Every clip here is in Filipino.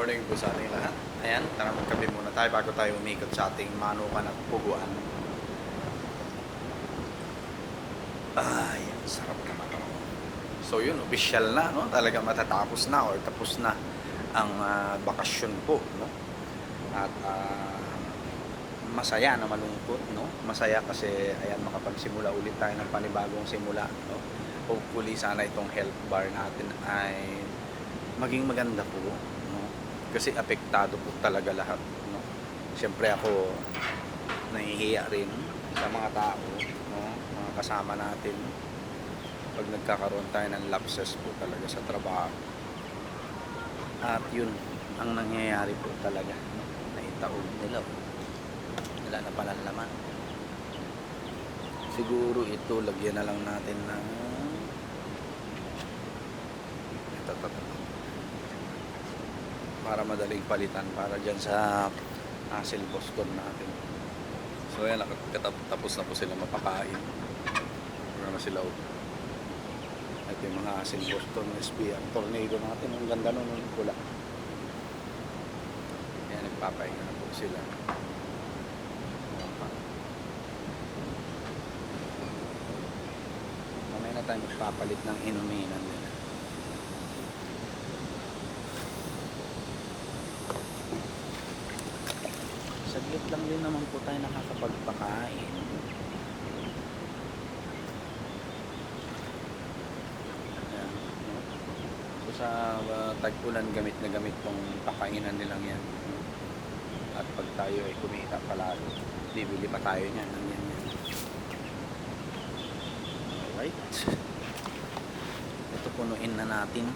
morning po sa ating lahat. Ayan, tara magkape muna tayo bago tayo umikot sa ating manukan at puguan. Ay, sarap naman ako. So yun, official na, no? Talaga matatapos na or tapos na ang bakasyon ko, no? At masaya na malungkot, no? Masaya kasi ayan, makapagsimula ulit tayo ng panibagong simula, no? Hopefully sana itong health bar natin ay maging maganda po, no? Kasi apektado po talaga lahat, no? Siyempre ako nahihiya rin sa mga tao, no? Mga kasama natin pag nagkakaroon tayo ng lapses po talaga sa trabaho. At yun ang nangyayari po talaga, no? Naitaog nila, wala na palang laman. Siguro ito lagyan na lang natin ng ito para madaling palitan para dyan sa Hassel Boston natin. So ayan, tapos na po sila mapakain. Wala na sila. Ito yung mga Hassel Boston SP. Ang tornado natin, ang ganda nun, yung pula. Ayan, nagpapahinga na po sila. Mamaya na tayo magpapalit ng inuminan nila. Saglit lang din naman po tayo nakakapagpakain. Ayan, no? So sa tag-ulan gamit na gamit tong pakainan nilang yan. At pag tayo ay kumita palalo, bibili pa tayo niyan ng yan. Alright. Ito punuin na natin.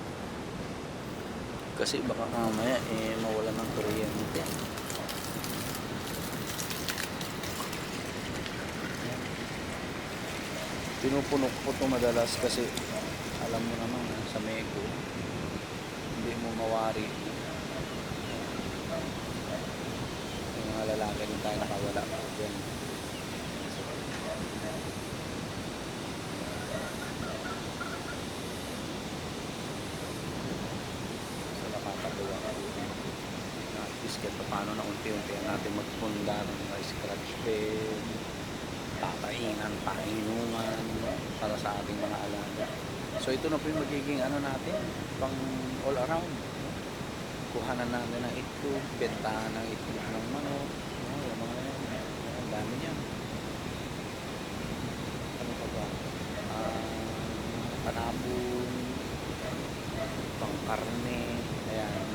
Kasi baka mamaya mawala ng kuryente. Pinupuno ko ito madalas kasi alam mo naman sa Meko hindi mo mawari yung mga lalaki din tayo nakawala dyan. So nakakatuwa at least kahit paano na unti-unti natin magpunda ng mga scratch pen, papainan, painuman para sa ating mga alaga. So ito na po yung magiging ano natin, pang all around. Kuhanan natin ng itlog, bentahan ng itlog ng manok, yung mga yan. Ang dami niyan. Ano pa ba? Panabon, pang karne, ayan.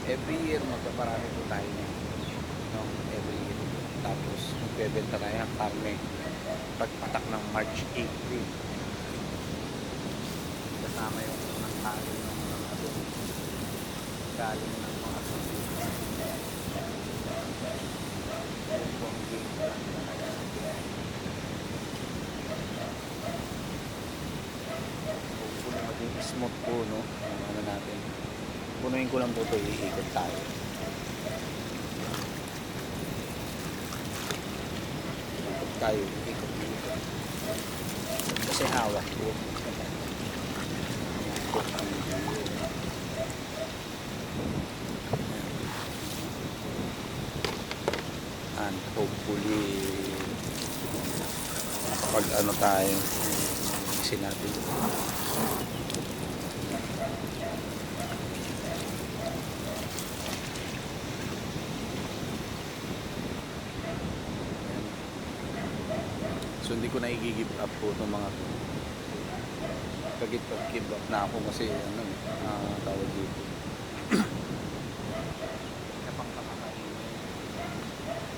Every year magpaparami po tayo niya. No? Every year. Tapos magbebenta tayo ng karne pagpatak ng March 18. Kasama yung unang kain ng mga doon. Galing ng mga susunod. Yung po ang game plan talaga. Hopefully maging smooth po, no? Ang ano natin. Punuin ko lang po ito, iikot tayo. Tayo ikot kasi hawak po and hopefully pag ano tayo sinabi so hindi ko na i-give up po itong mga give up na ako kasi ano tawag dito kapang kapakain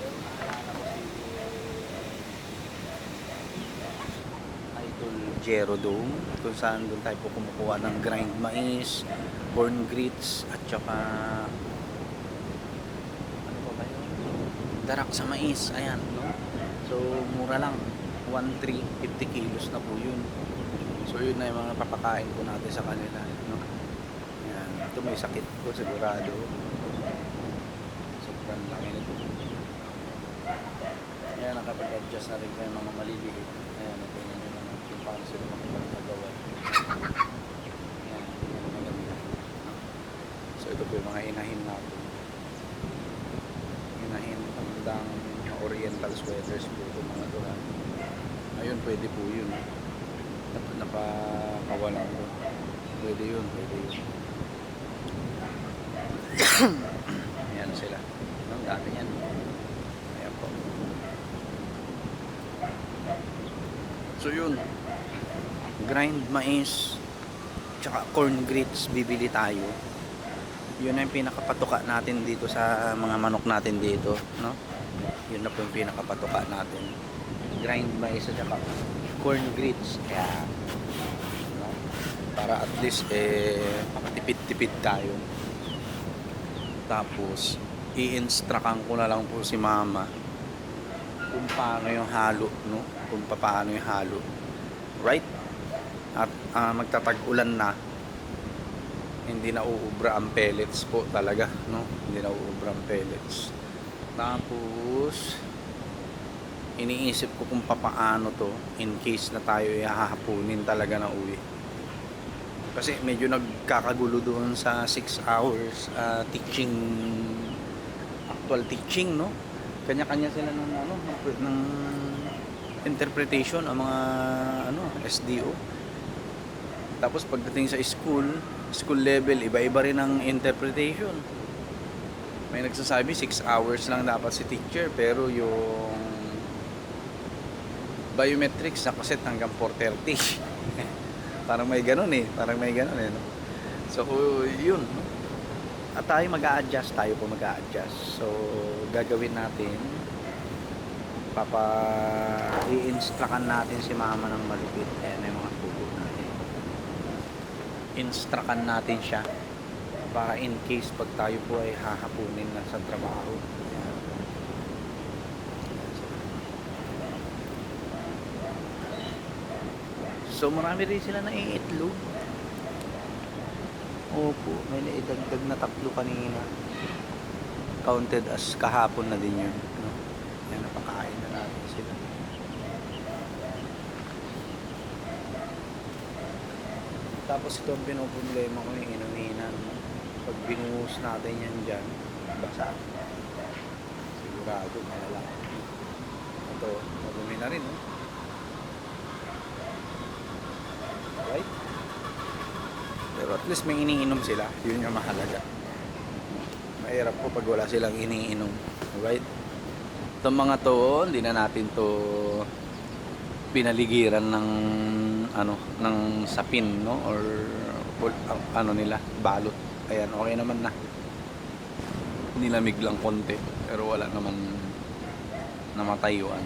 pero naalala ko si Idol Jero Dome kung saan doon tayo po kumukuha ng grind mais, corn grits at saka ano ba ba yun? Darak sa mais, ayan, no? So mura lang 1.3, 50 kilos na po yun. So yun na yung mga papakain ko natin sa kanila, no? Yan. Ito may sakit ko sigurado. Sobrang laki nito. Ayan, nakapag-adjust na rin kayo mga maliliit. Ayan, ito yun naman yung para sila makapag-nagawa. Ayan, yun ang maganda. So ito po yung mga inahin natin. Inahin, pangandang oriental sweaters po ito mga to. Ayun, pwede po yun. Napakawalan ko. Pwede yun, pwede yun. Ayan sila. Ang dami yan. Ayan po. So yun. Grind mais tsaka corn grits bibili tayo. Yun ang pinakapatuka natin dito sa mga manok natin dito, no? Yun na po yung pinakapatuka natin. Grind mais at saka corn grits. Kaya no? Para at least makatipid-tipid tayo. Tapos i-instructan ko na lang po si mama kung paano yung halo, no? Kung paano yung halo. Right? At magtatag-ulan na, hindi na uubra ang pellets po talaga, no? Hindi na uubra ang pellets. Tapos iniisip ko kung papaano to in case na tayo hahapunin talaga na uwi. Kasi medyo nagkakagulo doon sa 6 hours teaching, actual teaching, no? Kanya-kanya sila ng interpretation ang mga SDO. Tapos pagdating sa school level, iba-iba rin ang interpretation. May nagsasabi 6 hours lang dapat si teacher, pero yung biometrics nakaset hanggang 4:30. Parang may ganun no? So yun, no? At tayo mag-a-adjust, So gagawin natin, i-instructan natin si mama ng malupit. Ayan yung mga tubo natin. Instructan natin siya para in case pag tayo po ay hahapunin na sa trabaho. Ayan. So marami rin sila na iitlog. Opo, may naidagdag na 3 kanina. Counted as kahapon na din yun, no? Yan, napakain na natin sila. Tapos ito ang pinoproblema ko, yung inuminan. Pag binuhos natin yan dyan, basa. Sigurado, malala. Ito, madumi na rin, no? Right? Pero at least may iniinom sila. Yun yung mahalaga. Mahirap po pag wala silang iniinom. Right? Itong mga to, hindi na natin to pinaligiran ng ng sapin, no? Or nila, balot. Ayan, okay naman na. Nilamig lang konti, pero wala naman namatayuan.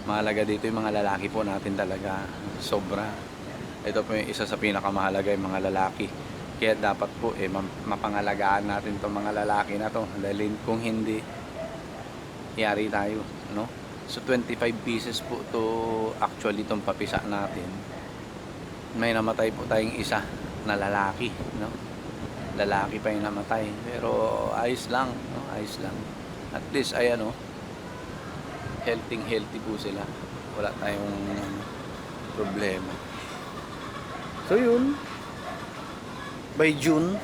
Mahalaga dito yung mga lalaki po natin talaga. Sobra. Ito po yung isa sa pinakamahalaga, yung mga lalaki. Kaya dapat po mapangalagaan natin itong mga lalaki na to. Dahil kung hindi, yari tayo, no? So 25 pieces po to actually itong papisa natin. May namatay po tayong isa na lalaki, no? Lalaki pa yung namatay. Pero ayos lang, no? Ayos lang. At least healthy po sila. Wala tayong problema. So yun, by June,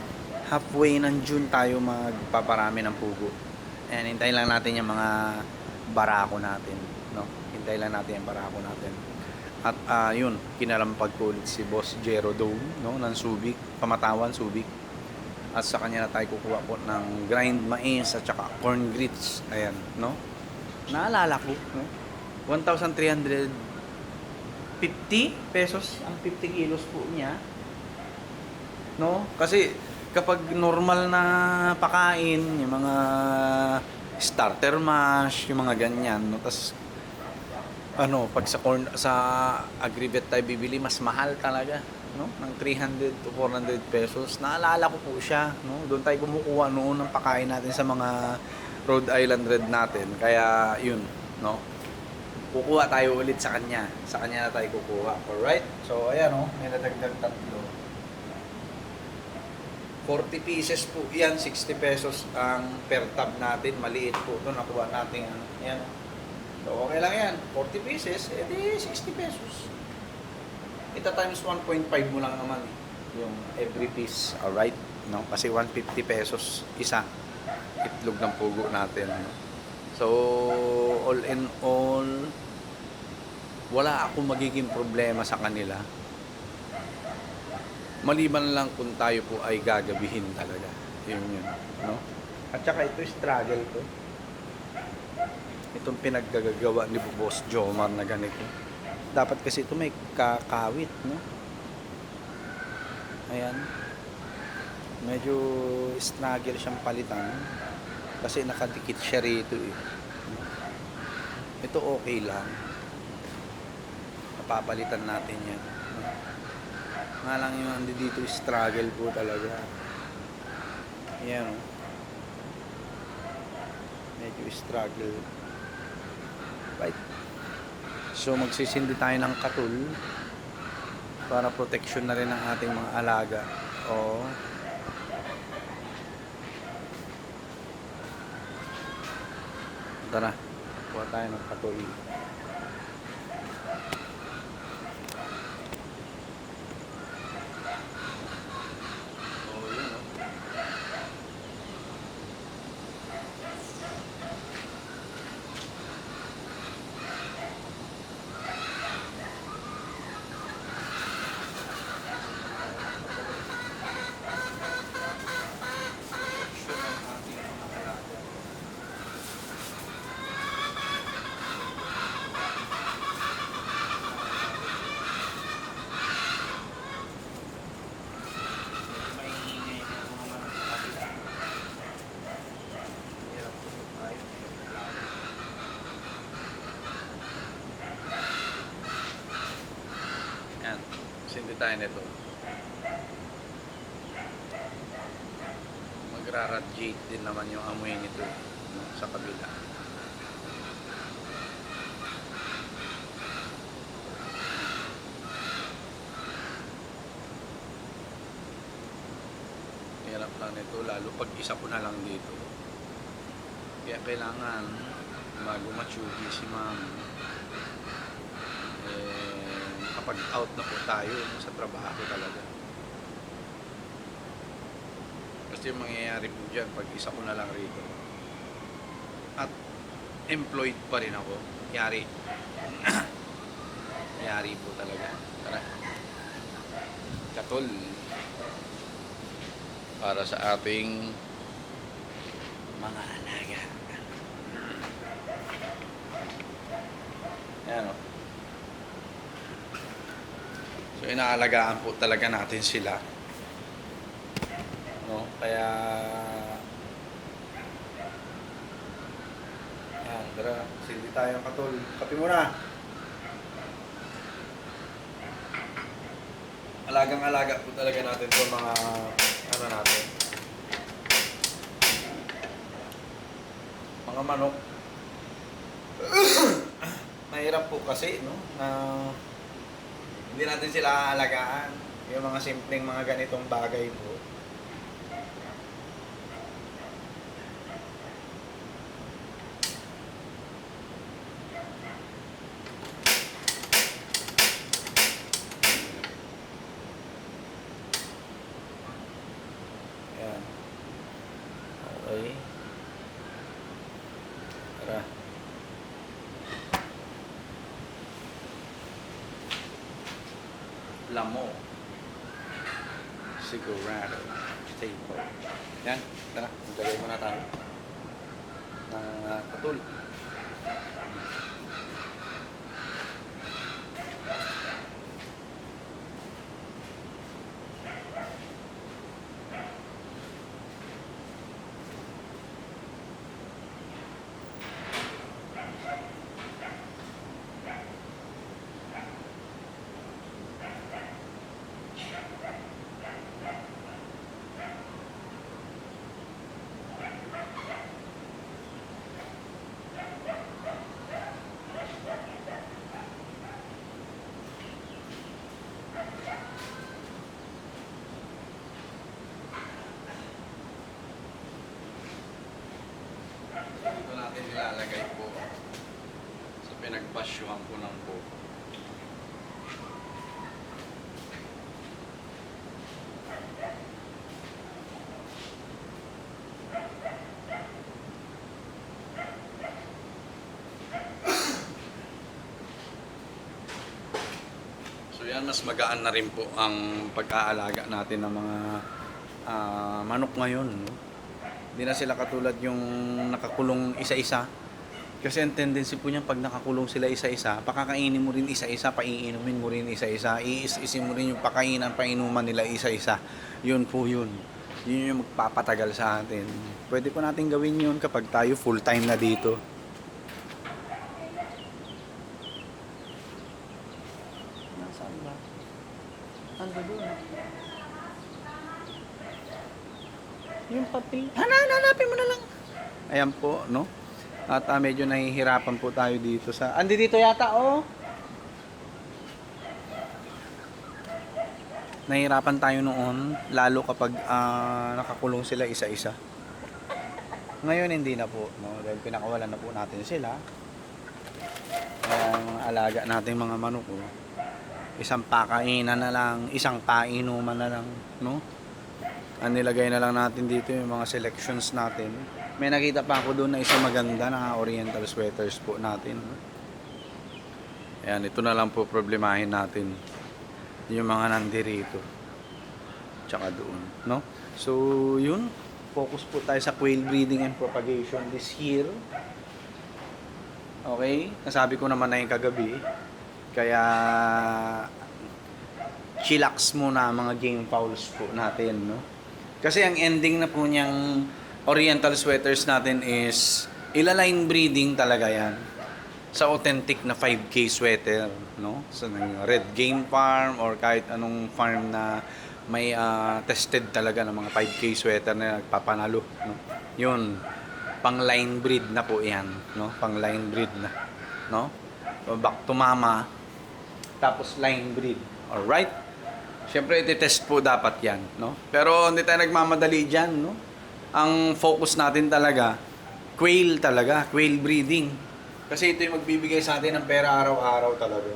halfway ng June tayo magpaparami ng pugo. And hintayin lang natin yung mga barako natin, no? Hintayin lang natin yung barako natin. At yun, kinalampag ko ulit si Boss Jero Dome, no? Ng Subic, Pamatawan, Subic. At sa kanya na tayo kukuha po ng grind mais at saka corn grits. Ayan, no? Naalala ko, no? 1,350 pesos ang 50 kilos po niya, no? Kasi kapag normal na pakain, yung mga starter mash, yung mga ganyan, no? Tas pag sa Agrivet tayo bibili, mas mahal talaga, no? Ng 300 to 400 pesos. Naalala ko po siya, no? Doon tayo kumukuha noon ng pakain natin sa mga Rhode Island Red natin. Kaya yun, no? Kukuha tayo ulit sa kanya. Sa kanya na tayo kukuha. Alright? So, ayan, no? May nadagdag 3. 40 pieces po. Yan, 60 pesos ang per tab natin. Maliit po ito. Nakuha natin. Yan. So, okay lang yan. 40 pieces, edi 60 pesos. Ita times 1.5 mo lang naman. Yung every piece. Alright? no? Kasi 150 pesos isa itlog ng pugo natin, no? So all in all, wala akong magiging problema sa kanila, maliban lang kung tayo po ay gagabihin talaga, yun, no? At saka ito struggle to, itong pinaggagawa ni Boss Jomar na ganito. Dapat kasi ito may kakawit, no? Ayan, medyo struggle siyang palitan kasi nakadikit siya rito eh. Ito okay lang, napapalitan natin yan, no? Nga lang yung andi dito struggle po talaga. Ayan, no? Medyo struggle, right? So magsisindi tayo ng katul para protection na rin ang ating mga alaga. O tara, kuha tayo ng katul. Yan, sindi tayo nito. Magra-radiate din naman yung amoy nito, no, sa kabila. Hirap lang nito, lalo pag isa ko na lang dito. Kaya kailangan bago machugi si ma'am, kapag out na po tayo sa trabaho talaga. Kasi yung mangyayari po dyan pag isa ko na lang rito at employed pa rin ako, yari. Yari po talaga. Tara, katol para sa ating mga alaga. Ayan, o. So inaalagaan po talaga natin sila, no? Kaya ayan, tara, silbi tayong katol. Kape muna. Alagang-alaga po talaga natin to mga ano natin, mga manok. Mahirap po kasi, no, na hindi natin sila aalagaan. Yung mga simpleng mga ganitong bagay po. Ayan. Okay. Tara. Lamo. Sigurado. Table. Yan. Tara. Maglagay muna tayo ng katul. Dito natin nilalagay po sa pinagbasyuhan po ng buko. Yan, mas magaan na rin po ang pag-aalaga natin ng mga manok ngayon. No? Hindi na sila katulad yung nakakulong isa-isa. Kasi ang tendency po niyan, pag nakakulong sila isa-isa, pakakainin mo rin isa-isa, paiinumin mo rin isa-isa, iis-isin mo rin yung painuman nila isa-isa. Yun po yun. Yun yung magpapatagal sa atin. Pwede po natin gawin yun kapag tayo full-time na dito. Nasaan ba? Ando doon. Yung papel. Hanapin mo na lang. Ayan po, no? At medyo nahihirapan po tayo dito sa... Andi dito yata, oh! Nahihirapan tayo noon, lalo kapag nakakulong sila isa-isa. Ngayon hindi na po, no? Dahil pinakawalan na po natin sila. Ang alaga natin mga manok, oh. Isang pakainan na lang, isang painuman na lang, no? Ang nilagay na lang natin dito yung mga selections natin. May nakita pa ako doon na isang maganda na oriental sweaters po natin. Ayan, ito na lang po problemahin natin. Yung mga nandirito. Tsaka doon, no? So, yun. Focus po tayo sa quail breeding and propagation this year. Okay? Nasabi ko naman na yung kagabi. Kaya, chillax muna mga game fowls po natin, no? Kasi ang ending na po niyang oriental sweaters natin is ila-line breeding talaga yan sa authentic na 5K sweater, no? Sa Red Game Farm or kahit anong farm na may tested talaga ng mga 5K sweater na nagpapanalo, no? Yun, pang line breed na po yan, no? Pang line breed na, no? Back to mama, tapos line breed. Alright? Siyempre, iti-test po dapat yan, no? Pero hindi tayo nagmamadali dyan, no? Ang focus natin talaga, quail talaga, quail breeding. Kasi ito yung magbibigay sa atin ng pera araw-araw talaga.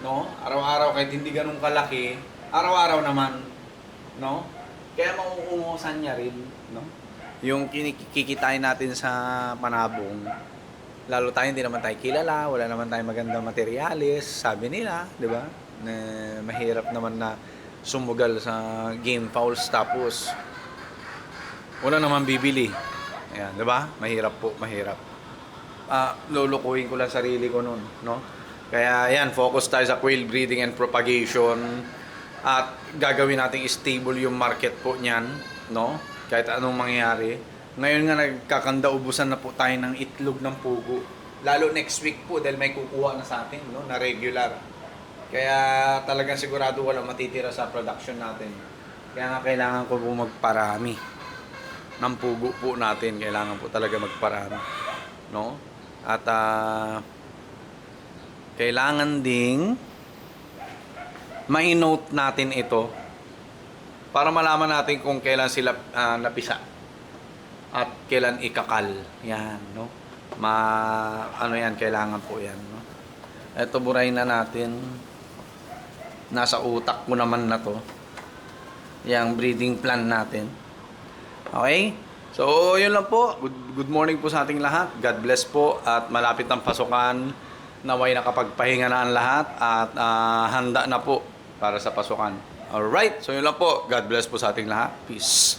No? Araw-araw, kahit hindi ganun kalaki, araw-araw naman, no? Kaya mauungusan niya rin, no? Yung kikitain natin sa panabong, lalo tayo hindi naman tayo kilala, wala naman tayong magandang materyales, sabi nila, di ba? Na mahirap naman na sumugal sa game fowls tapos wala naman bibili. Ayan, di ba? Mahirap po, mahirap. Lulukuhin ko lang sarili ko nun, no? Kaya ayan, focus tayo sa quail breeding and propagation at gagawin nating stable yung market po niyan, no? Kahit anong mangyari. Ngayon nga nagkakanda ubusan na po tayo ng itlog ng pugo. Lalo next week po dahil may kukuha na sa atin, no? Na regular. Kaya talagang sigurado walang matitira sa production natin. Kaya nga kailangan ko po magparami ng pugo po natin. Kailangan po talaga magparami, no? At kailangan ding ma-note natin ito para malaman natin kung kailan sila napisa at kailan ikakal. Yan, no? Ano yan, kailangan po yan, no? Ito, burahin na natin. Nasa utak ko naman na to yung breeding plan natin. Okay? So, yun lang po. Good morning po sa ating lahat. God bless po. At malapit ang pasukan. Naway nakapagpahinga na ang lahat. At handa na po para sa pasukan. Alright? So, yun lang po. God bless po sa ating lahat. Peace.